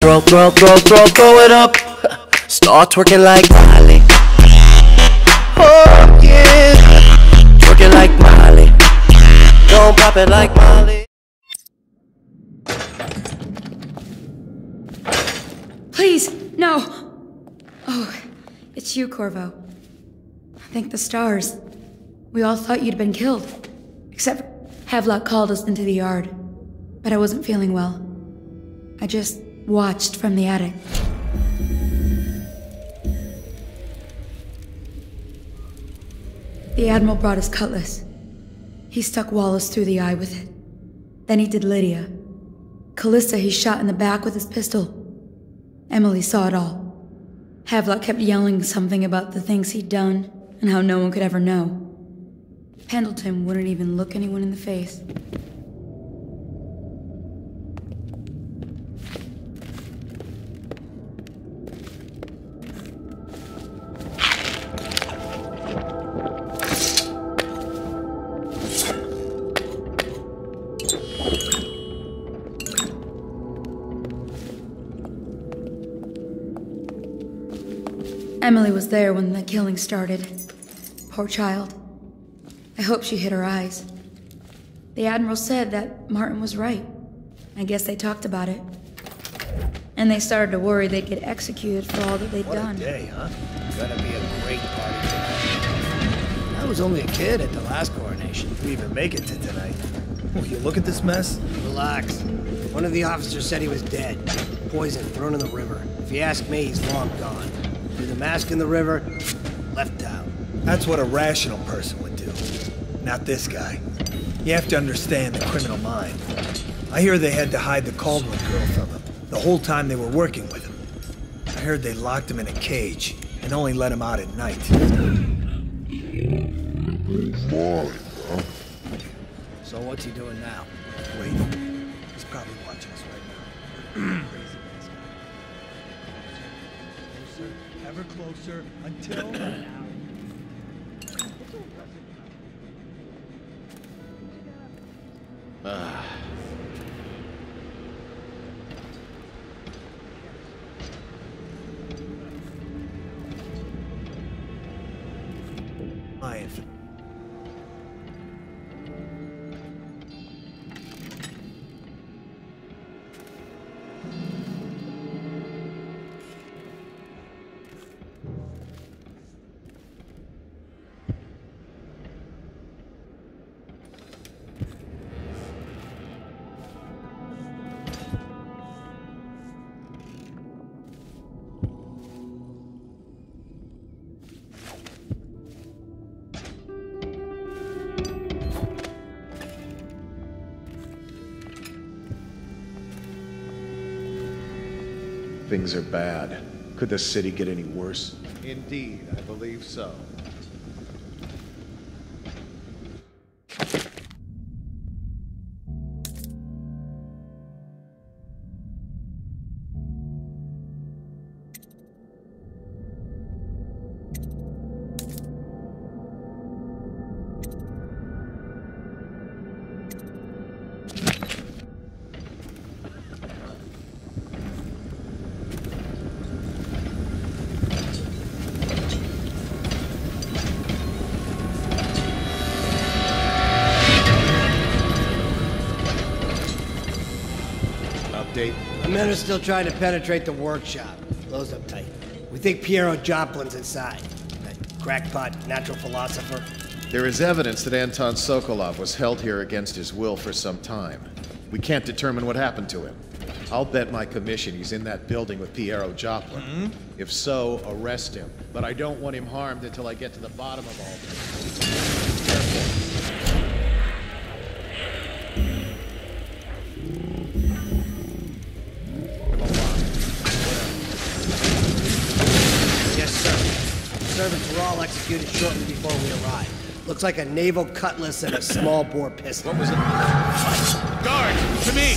Throw it up. Start twerking like Miley. Oh yeah, twerking like Miley. Don't pop it like Miley. Please, no. Oh, it's you, Corvo. Thank the stars. We all thought you'd been killed. Except Havelock called us into the yard. But I wasn't feeling well. I just watched from the attic. The Admiral brought his cutlass. He stuck Wallace through the eye with it. Then he did Lydia. Callista he shot in the back with his pistol. Emily saw it all. Havelock kept yelling something about the things he'd done and how no one could ever know. Pendleton wouldn't even look anyone in the face. Emily was there when the killing started. Poor child. I hope she hid her eyes. The Admiral said that Martin was right. I guess they talked about it. And they started to worry they'd get executed for all that they'd done. What a day, huh? Gonna be a great party tonight. I was only a kid at the last coronation. We even make it to tonight. Will you look at this mess? Relax. One of the officers said he was dead. Poison, thrown in the river. If you ask me, he's long gone. Threw the mask in the river, left town. That's what a rational person would do. Not this guy. You have to understand the criminal mind. I hear they had to hide the Caldwell girl from him, the whole time they were working with him. I heard they locked him in a cage, and only let him out at night. So what's he doing now? Wait. He's probably watching us right now. Closer, ever closer, until... Things are bad. Could the city get any worse? Indeed, I believe so. The men are still trying to penetrate the workshop. Close up tight. We think Piero Joplin's inside. That crackpot natural philosopher. There is evidence that Anton Sokolov was held here against his will for some time. We can't determine what happened to him. I'll bet my commission he's in that building with Piero Joplin. If so, arrest him. But I don't want him harmed until I get to the bottom of all this. Careful. Servants were all executed shortly before we arrived. Looks like a naval cutlass and a small bore pistol. What was it? Guards, to me!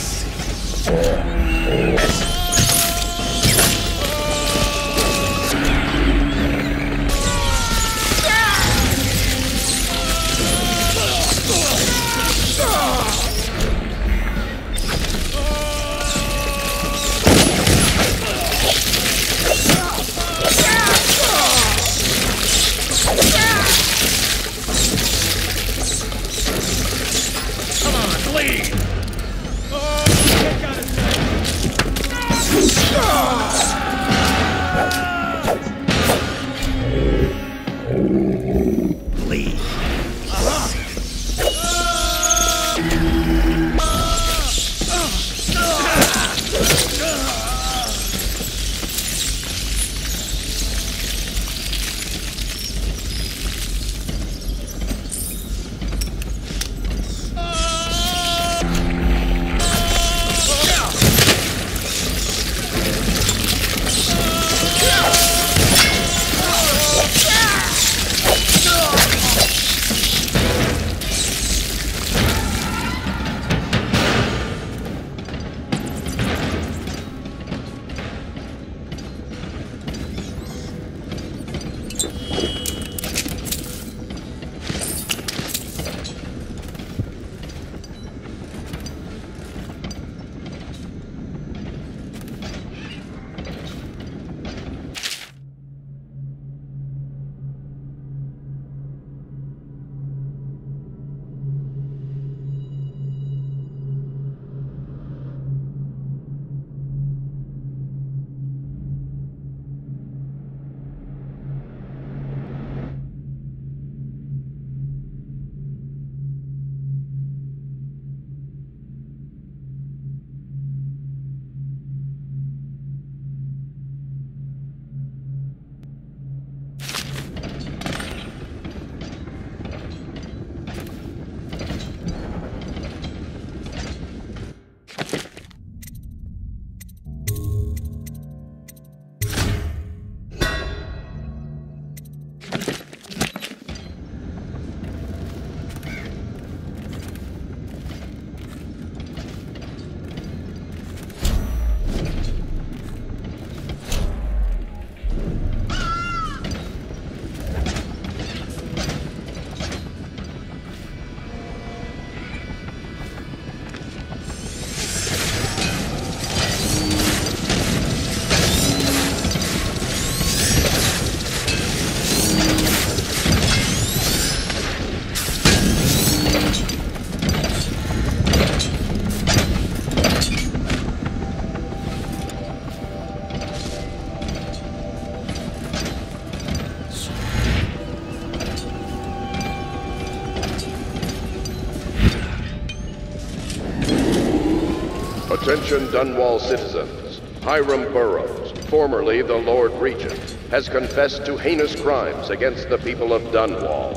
Attention Dunwall citizens. Hiram Burroughs, formerly the Lord Regent, has confessed to heinous crimes against the people of Dunwall.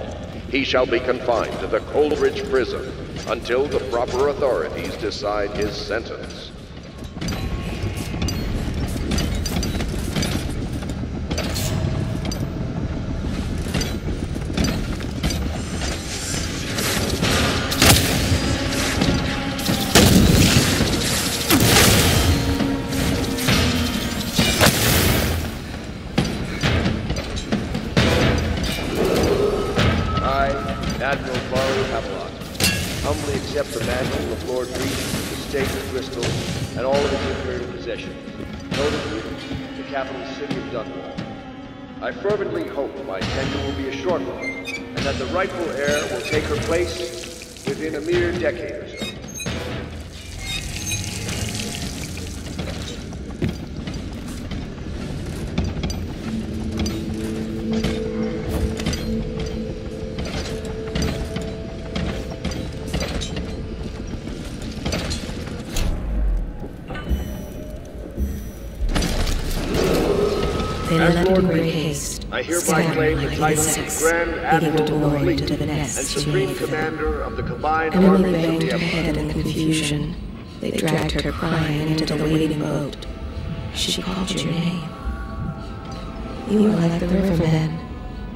He shall be confined to the Coleridge prison until the proper authorities decide his sentence. The mantle of Lord Regent, the state of Bristol, and all of its imperial possessions, notably the capital city of Dunwall. I fervently hope my tenure will be a short one, and that the rightful heir will take her place within a mere decade or so. As Lord Regent, I hereby claim the title of Grand Admiral of the Fleet and Supreme Commander of the Combined Emily Armies of banged the her Empire. head in confusion. They dragged her crying into the waiting boat. She called your name. You were like the rivermen.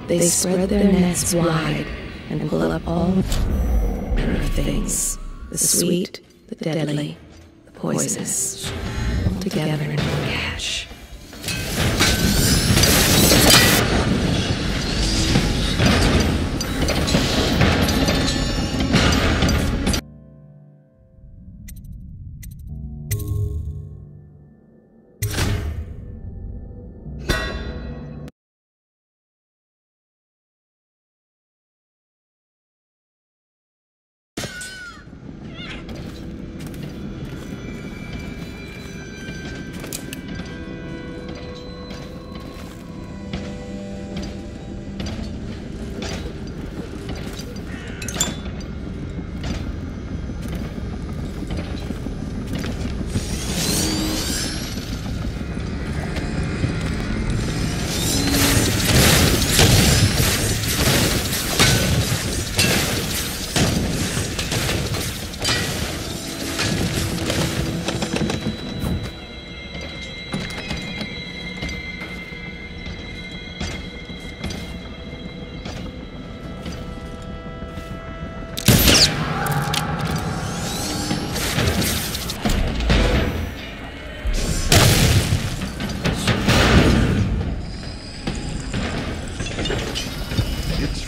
They spread their nets wide and pull up all manner of things. The sweet, the deadly, the poisonous. All together in one cache.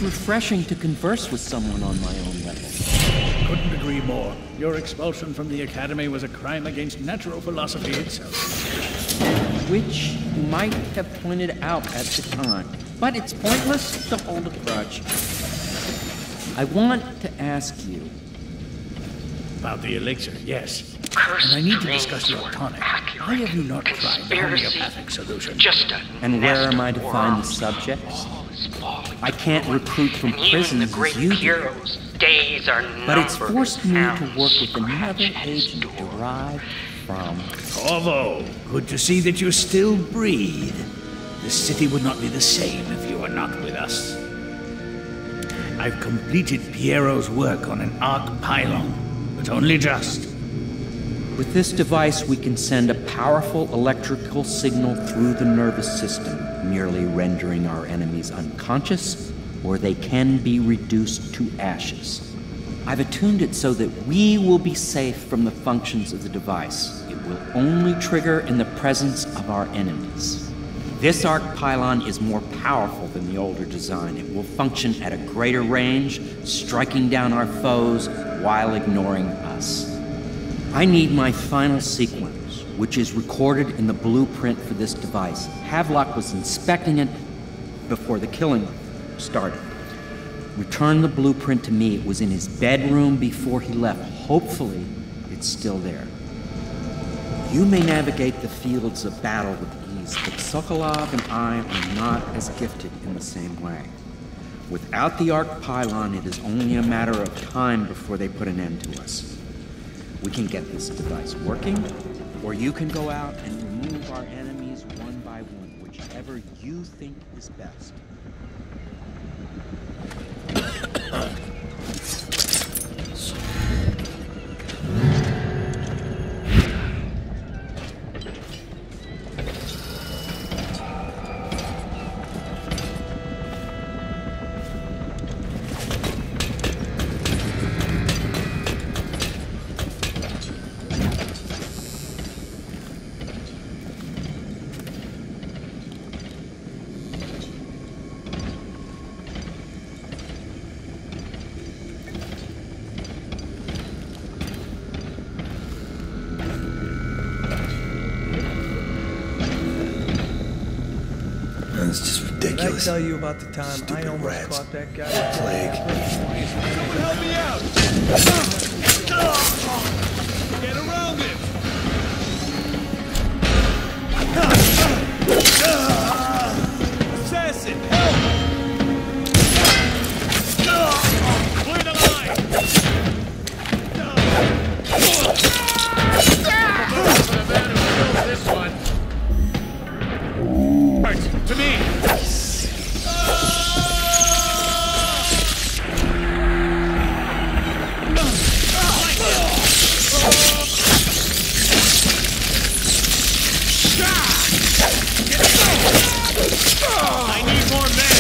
Refreshing to converse with someone on my own level. Couldn't agree more. Your expulsion from the Academy was a crime against natural philosophy itself. Which you might have pointed out at the time. But it's pointless to hold a grudge. I want to ask you. About the elixir, yes. And I need to discuss your tonic. Why have you not tried the homeopathic solution? And where am I to find the subjects? I can't recruit from prisons as you do. But it's forced me to work with another agent derived from... Corvo, good to see that you still breathe. The city would not be the same if you were not with us. I've completed Piero's work on an arc pylon, but only just. With this device, we can send a powerful electrical signal through the nervous system. merely rendering our enemies unconscious, or they can be reduced to ashes. I've attuned it so that we will be safe from the functions of the device. It will only trigger in the presence of our enemies. This arc pylon is more powerful than the older design. It will function at a greater range, striking down our foes while ignoring us. I need my final sequence, which is recorded in the blueprint for this device. Havelock was inspecting it before the killing started. Return the blueprint to me. It was in his bedroom before he left. Hopefully, it's still there. You may navigate the fields of battle with ease, but Sokolov and I are not as gifted in the same way. Without the arc pylon, it is only a matter of time before they put an end to us. We can get this device working, or you can go out and remove our enemies one by one, whichever you think is best. It's just ridiculous. Did I tell you about the time Stupid I almost rats. caught that guy? Plague. Someone help me out! Get around him! Assassin, help! Clear the line! For the man who killed this one. Right, to me! I need more men!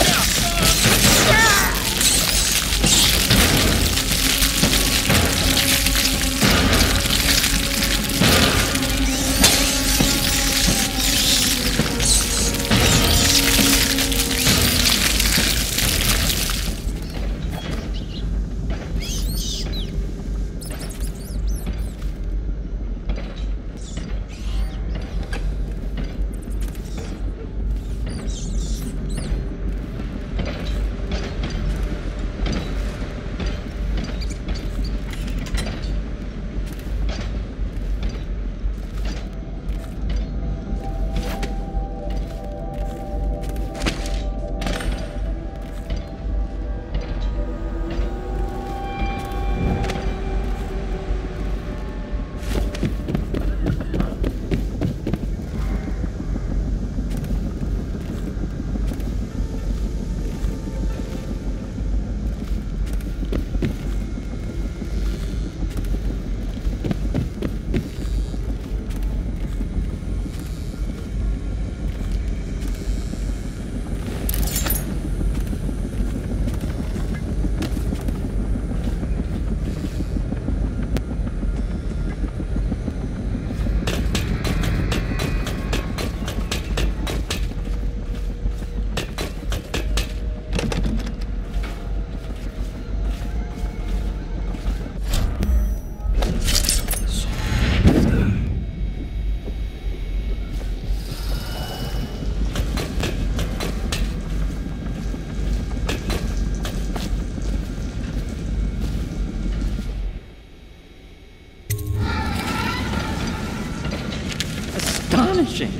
Astonishing!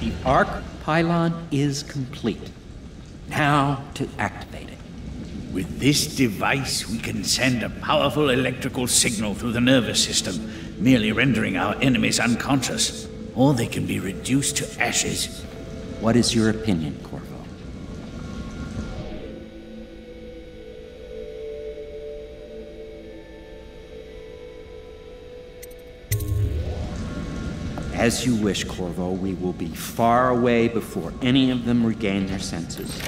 The arc pylon is complete. Now to activate it. With this device, we can send a powerful electrical signal through the nervous system, merely rendering our enemies unconscious, or they can be reduced to ashes. What is your opinion, Corvo? As you wish, Corvo. We will be far away before any of them regain their senses.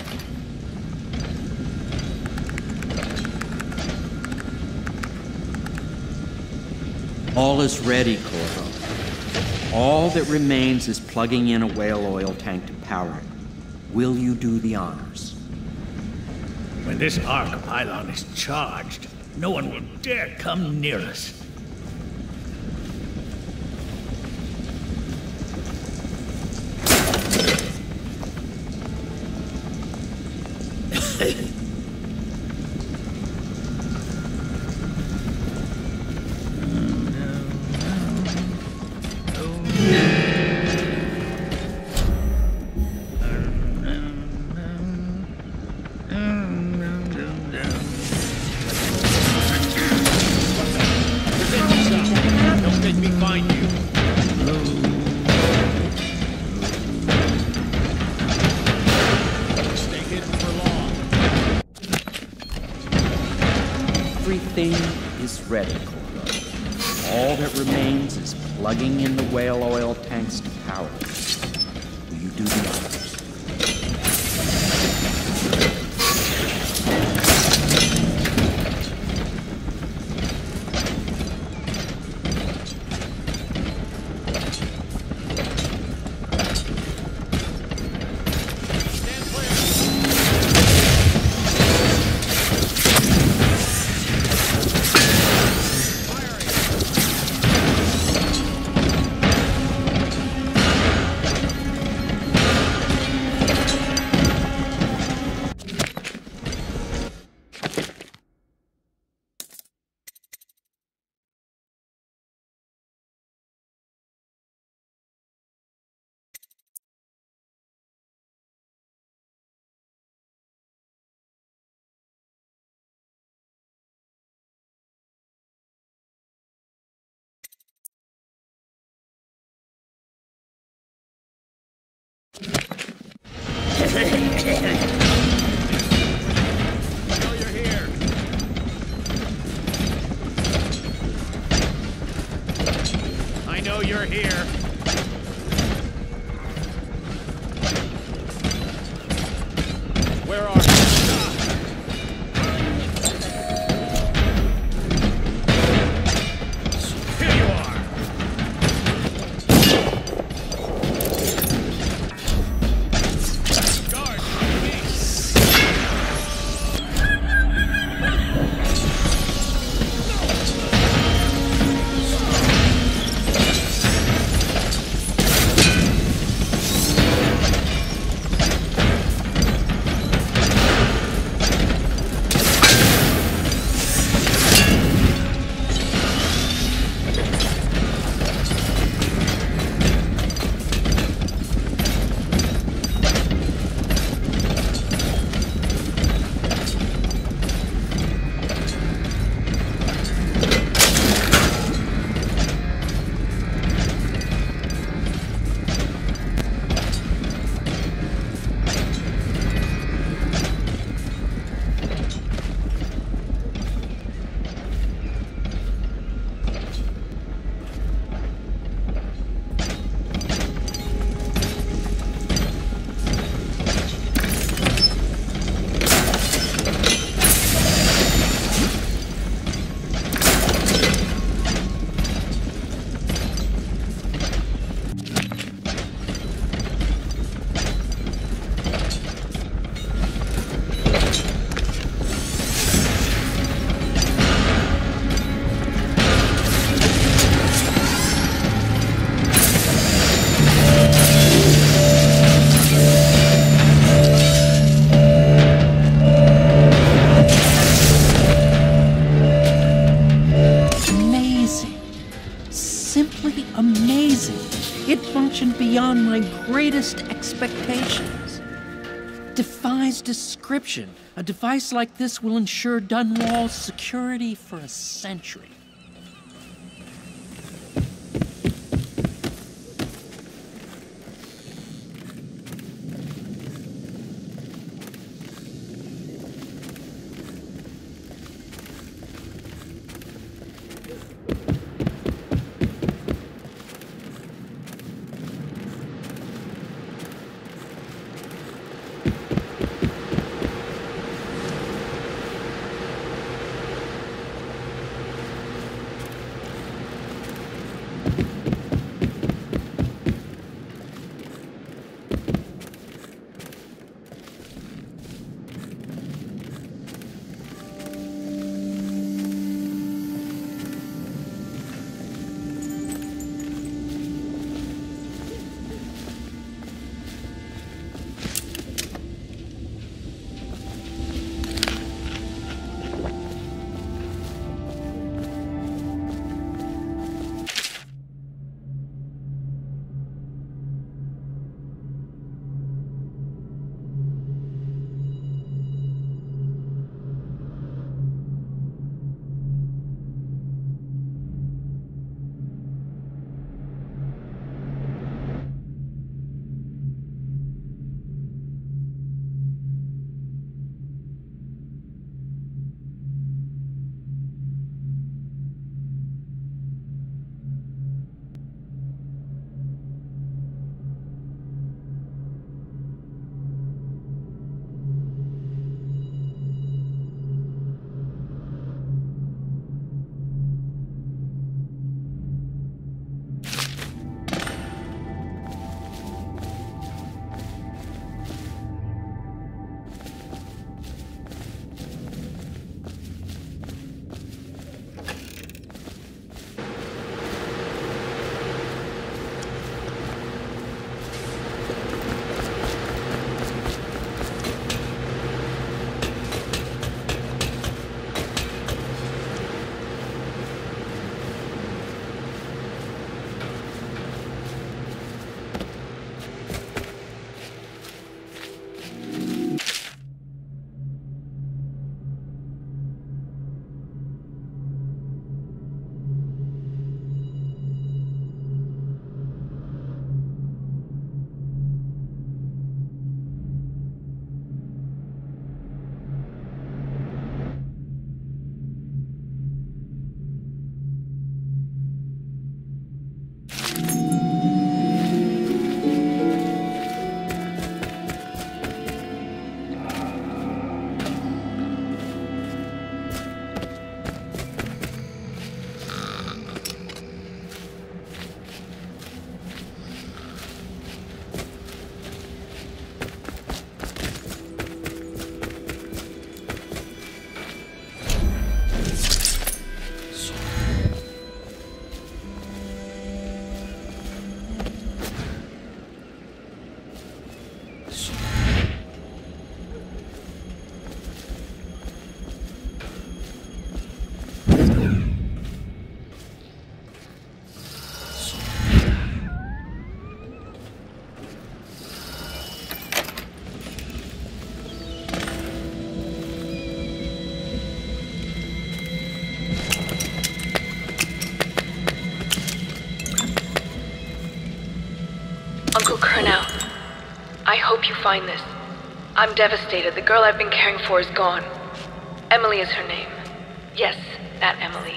All is ready, Corvo. All that remains is plugging in a whale oil tank to power it. Will you do the honors? When this arc pylon is charged, no one will dare come near us. Everything is ready, Corvo. All that remains is plugging in the whale oil tanks to power it. Will you do the honors? I know you're here. Where are you? Here you are. Guard, beyond my greatest expectations. Defies description. A device like this will ensure Dunwall's security for a century. I hope you find this. I'm devastated. The girl I've been caring for is gone. Emily is her name. Yes, that Emily.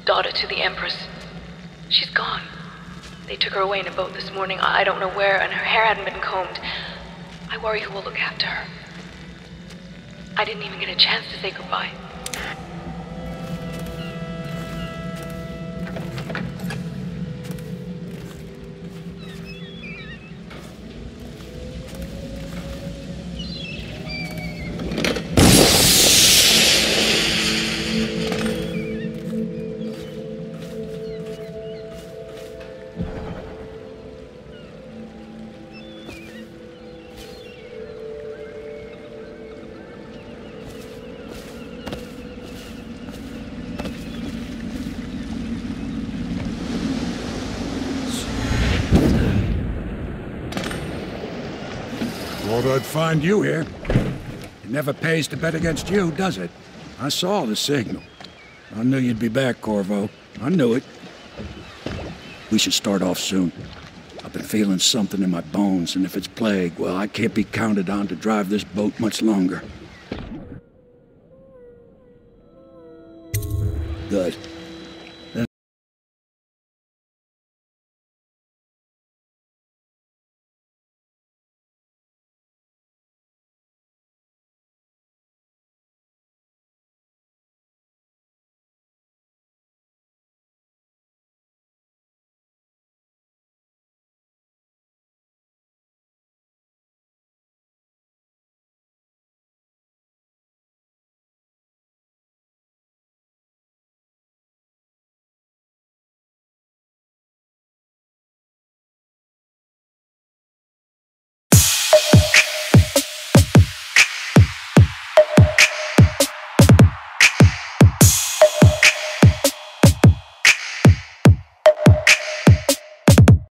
Daughter to the Empress. She's gone. They took her away in a boat this morning. I don't know where, and her hair hadn't been combed. I worry who will look after her. I didn't even get a chance to say goodbye. Thought I'd find you here. It never pays to bet against you, does it? I saw the signal. I knew you'd be back, Corvo. I knew it. We should start off soon. I've been feeling something in my bones, and if it's plague, well, I can't be counted on to drive this boat much longer. Good.